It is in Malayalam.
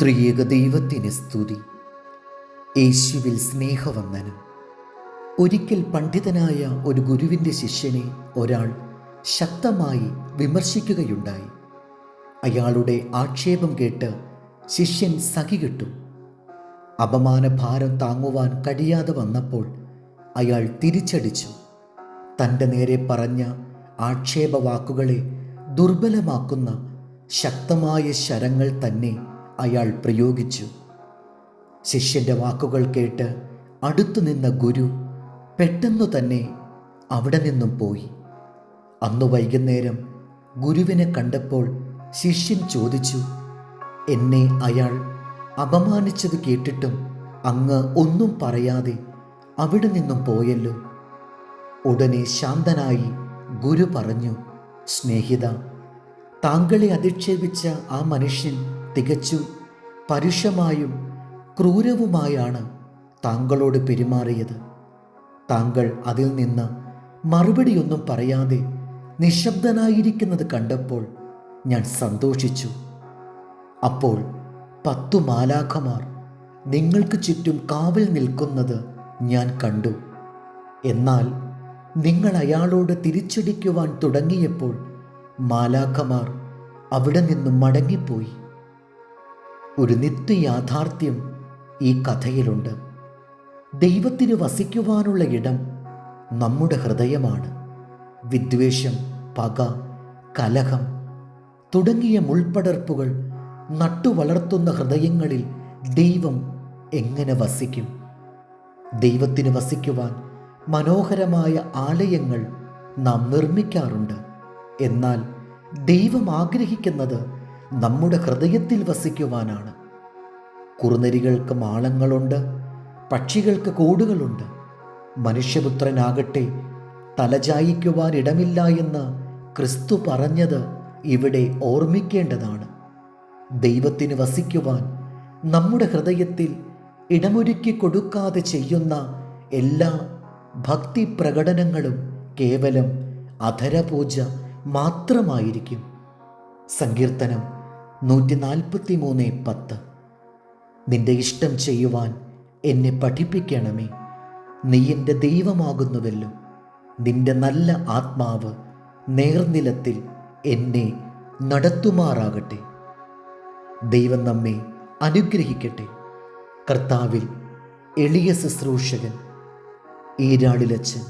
ത്രിയേക ദൈവത്തിന് സ്തുതി. യേശുവിൽ സ്നേഹവന്ദനം. ഒരിക്കൽ പണ്ഡിതനായ ഒരു ഗുരുവിൻ്റെ ശിഷ്യനെ ഒരാൾ ശക്തമായി വിമർശിക്കുകയുണ്ടായി. അയാളുടെ ആക്ഷേപം കേട്ട് ശിഷ്യൻ സഹികെട്ടു. അപമാനഭാരം താങ്ങുവാൻ കഴിയാതെ വന്നപ്പോൾ അയാൾ തിരിച്ചടിച്ചു. തൻ്റെ നേരെ പറഞ്ഞ ആക്ഷേപവാക്കുകളെ ദുർബലമാക്കുന്ന ശക്തമായ ശരങ്ങൾ തന്നെ അയാൾ പ്രയോഗിച്ചു. ശിഷ്യൻ്റെ വാക്കുകൾ കേട്ട് അടുത്തു നിന്ന ഗുരു പെട്ടെന്നു തന്നെ അവിടെ നിന്നും പോയി. അന്നു വൈകുന്നേരം ഗുരുവിനെ കണ്ടപ്പോൾ ശിഷ്യൻ ചോദിച്ചു, എന്നെ അയാൾ അപമാനിച്ചത് കേട്ടിട്ടും അങ്ങ് ഒന്നും പറയാതെ അവിടെ നിന്നും പോയല്ലോ. ഉടനെ ശാന്തനായി ഗുരു പറഞ്ഞു, സ്നേഹിത, താങ്കളെ അധിക്ഷേപിച്ച ആ മനുഷ്യൻ തികച്ചും പരുഷമായും ക്രൂരവുമായാണ് താങ്കളോട് പെരുമാറിയത്. താങ്കൾ അതിൽ നിന്ന് മറുപടിയൊന്നും പറയാതെ നിശബ്ദനായിരിക്കുന്നത് കണ്ടപ്പോൾ ഞാൻ സന്തോഷിച്ചു. അപ്പോൾ 10 മാലാഖമാർ നിങ്ങൾക്ക് ചുറ്റും കാവൽ നിൽക്കുന്നത് ഞാൻ കണ്ടു. എന്നാൽ നിങ്ങൾ അയാളോട് തിരിച്ചടിക്കുവാൻ തുടങ്ങിയപ്പോൾ മാലാഖമാർ അവിടെ നിന്നും മടങ്ങിപ്പോയി. ഒരു നിത്യയാഥാർത്ഥ്യം ഈ കഥയിലുണ്ട്. ദൈവത്തിന് വസിക്കുവാനുള്ള ഇടം നമ്മുടെ ഹൃദയമാണ്. വിദ്വേഷം, പക, കലഹം തുടങ്ങിയ മുൾപടർപ്പുകൾ നട്ടുവളർത്തുന്ന ഹൃദയങ്ങളിൽ ദൈവം എങ്ങനെ വസിക്കും? ദൈവത്തിന് വസിക്കുവാൻ മനോഹരമായ ആലയങ്ങൾ നാം നിർമ്മിക്കാറുണ്ട്. എന്നാൽ ദൈവം ആഗ്രഹിക്കുന്നത് നമ്മുടെ ഹൃദയത്തിൽ വസിക്കുവാനാണ്. കുറുനരികൾക്ക് മാളങ്ങളുണ്ട്, പക്ഷികൾക്ക് കൂടുകളുണ്ട്. മനുഷ്യപുത്രനാകട്ടെ തലചായിക്കുവാൻ ഇടമില്ല എന്ന് ക്രിസ്തു പറഞ്ഞത് ഇവിടെ ഓർമ്മിക്കേണ്ടതാണ്. ദൈവത്തിന് വസിക്കുവാൻ നമ്മുടെ ഹൃദയത്തിൽ ഇടമൊരുക്കി കൊടുക്കാതെ ചെയ്യുന്ന എല്ലാ ഭക്തി പ്രകടനങ്ങളും കേവലം അധരപൂജ മാത്രമായിരിക്കും. സങ്കീർത്തനം 143:10. നിന്റെ ഇഷ്ടം ചെയ്യുവാൻ എന്നെ പഠിപ്പിക്കണമേ, നീ എൻ്റെ ദൈവമാകുന്നുവല്ലോ. നിന്റെ നല്ല ആത്മാവ് നേർനിലത്തിൽ എന്നെ നടത്തുമാറാകട്ടെ. ദൈവം നമ്മെ അനുഗ്രഹിക്കട്ടെ. കർത്താവിൽ എളിയ ശുശ്രൂഷകൻ ഈരാളിലച്ചൻ.